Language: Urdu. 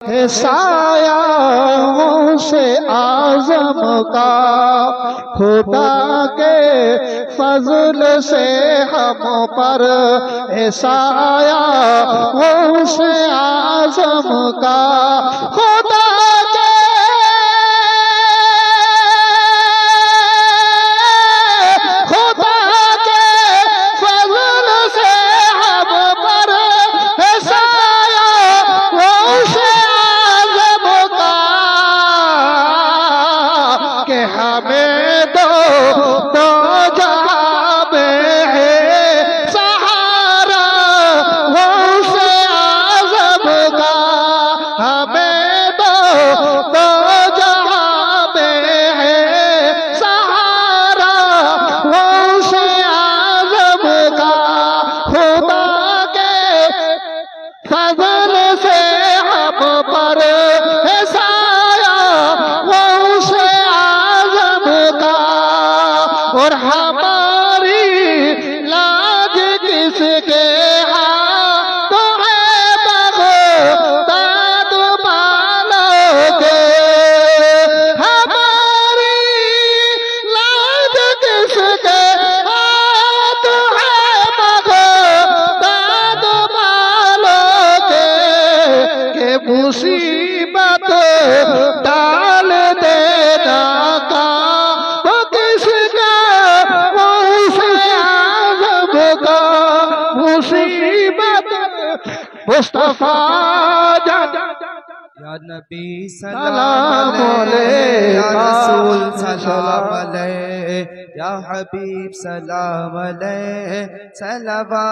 ہے سایہ سے اعظم کا، خدا کے فضل سے ہم پر ہے سایہ سے اعظم کا، خدا کے فضل سے ہم پر ہے سایہ سے اعظم کا، کہ ہمیں دو جہاں میں ہے سہارا سے اعظم کا، ہمیں دو جہاں میں ہے سہارا سے اعظم کا، خدا کے فضل سے ہم پر ہے سایہ سے اعظم کا، اور ہماری لاج کس کے ہاتھ ہے بغداد والوں کے، ہماری لاج کس کے ہاتھ ہے بغداد والوں کے، کہ مصیبت ڈال دینا کا وہ کس کا سے اعظم کا، مصیبت مصطفیٰ جان یا نبی سلام علیہ، یا رسول سلام علیہ، یا حبیب سلام علیہ، صلوات